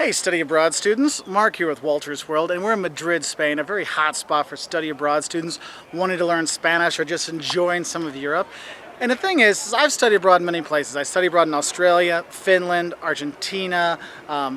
Hey, study abroad students. Mark here with Walters World, and we're in Madrid, Spain, a very hot spot for study abroad students wanting to learn Spanish or just enjoying some of Europe. And the thing is I've studied abroad in many places. I studied abroad in Australia, Finland, Argentina,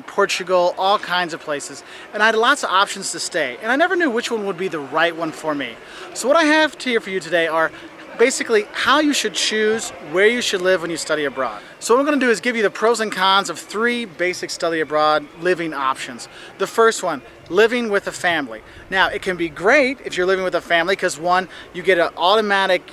Portugal, all kinds of places. And I had lots of options to stay. And I never knew which one would be the right one for me. So what I have here for you today are basically how you should choose where you should live when you study abroad. So what I'm going to do is give you the pros and cons of 3 basic study abroad living options. The first one, living with a family. Now it can be great if you're living with a family because one, you get an automatic,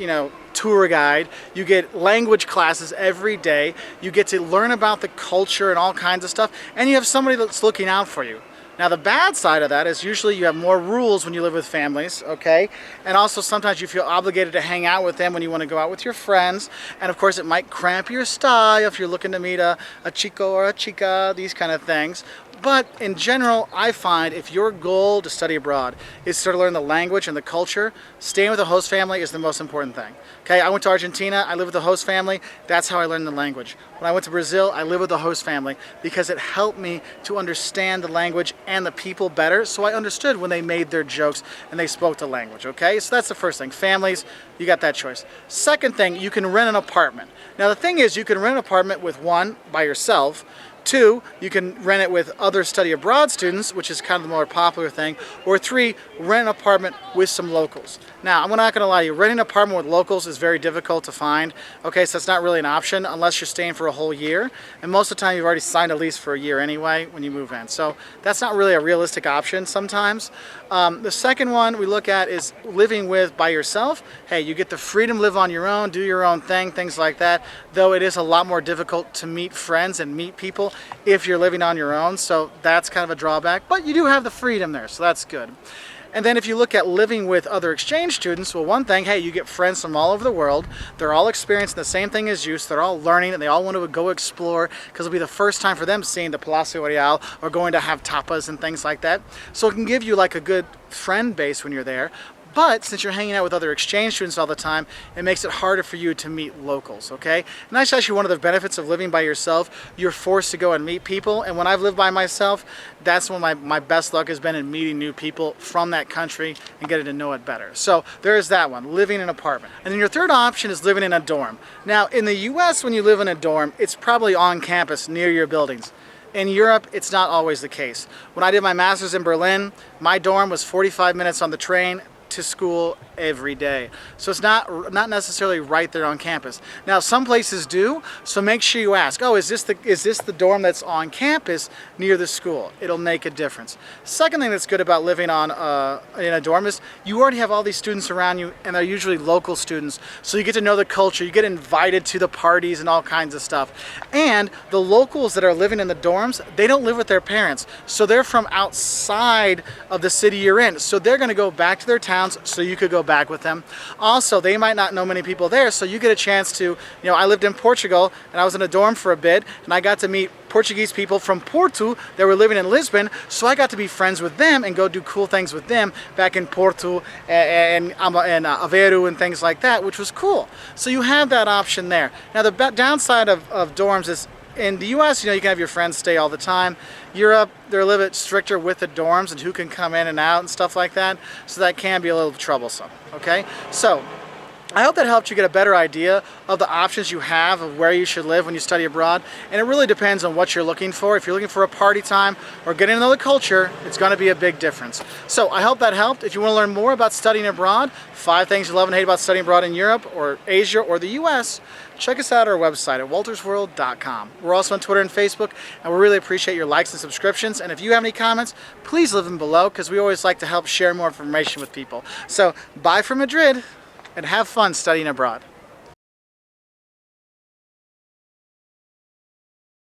tour guide, you get language classes every day, you get to learn about the culture and all kinds of stuff, and you have somebody that's looking out for you. Now the bad side of that is usually you have more rules when you live with families, okay? And also sometimes you feel obligated to hang out with them when you want to go out with your friends. And of course it might cramp your style if you're looking to meet a chico or a chica, these kind of things. But in general, I find if your goal to study abroad is to learn the language and the culture, staying with a host family is the most important thing. Okay, I went to Argentina, I lived with a host family, that's how I learned the language. When I went to Brazil, I lived with a host family because it helped me to understand the language and the people better, so I understood when they made their jokes and they spoke the language, okay? So that's the first thing. Families, you got that choice. Second thing, you can rent an apartment. Now the thing is, you can rent an apartment with one, by yourself. 2, you can rent it with other study abroad students, which is kind of the more popular thing. Or 3, rent an apartment with some locals. Now, I'm not going to lie to you, renting an apartment with locals is very difficult to find. Okay, so it's not really an option unless you're staying for a whole year. And most of the time you've already signed a lease for a year anyway when you move in. So that's not really a realistic option sometimes. The second one we look at is living with by yourself. Hey, you get the freedom to live on your own, do your own thing, things like that. Though it is a lot more difficult to meet friends and meet people if you're living on your own, so that's kind of a drawback, but you do have the freedom there, so that's good. And then if you look at living with other exchange students, well, one thing, hey, you get friends from all over the world. They're all experiencing the same thing as you, so they're all learning and they all want to go explore because it'll be the first time for them seeing the Palacio Real or going to have tapas and things like that. So it can give you like a good friend base when you're there. But since you're hanging out with other exchange students all the time, it makes it harder for you to meet locals, okay? And that's actually one of the benefits of living by yourself. You're forced to go and meet people, and when I've lived by myself, that's when my best luck has been in meeting new people from that country and getting to know it better. So there's that one, living in an apartment. And then your third option is living in a dorm. Now, in the US, when you live in a dorm, it's probably on campus near your buildings. In Europe, it's not always the case. When I did my master's in Berlin, my dorm was 45 minutes on the train to school every day. So it's not necessarily right there on campus. Now some places do, so make sure you ask, oh, is this the dorm that's on campus near the school? It'll make a difference. Second thing that's good about living on in a dorm is you already have all these students around you, and they're usually local students, so you get to know the culture, you get invited to the parties and all kinds of stuff. And the locals that are living in the dorms, they don't live with their parents, so they're from outside of the city you're in, so they're going to go back to their town so you could go back with them. Also, they might not know many people there, so you get a chance to, I lived in Portugal and I was in a dorm for a bit, and I got to meet Portuguese people from Porto that were living in Lisbon, so I got to be friends with them and go do cool things with them back in Porto and Aveiro and things like that, which was cool. So you have that option there. Now the downside of dorms is in the US, you can have your friends stay all the time. Europe, they're a little bit stricter with the dorms and who can come in and out and stuff like that. So that can be a little troublesome, okay? So I hope that helped you get a better idea of the options you have of where you should live when you study abroad. And it really depends on what you're looking for. If you're looking for a party time or getting to know the culture, it's going to be a big difference. So I hope that helped. If you want to learn more about studying abroad, 5 things you love and hate about studying abroad in Europe or Asia or the US, check us out at our website at waltersworld.com. We're also on Twitter and Facebook, and we really appreciate your likes and subscriptions. And if you have any comments, please leave them below because we always like to help share more information with people. So bye from Madrid, and have fun studying abroad.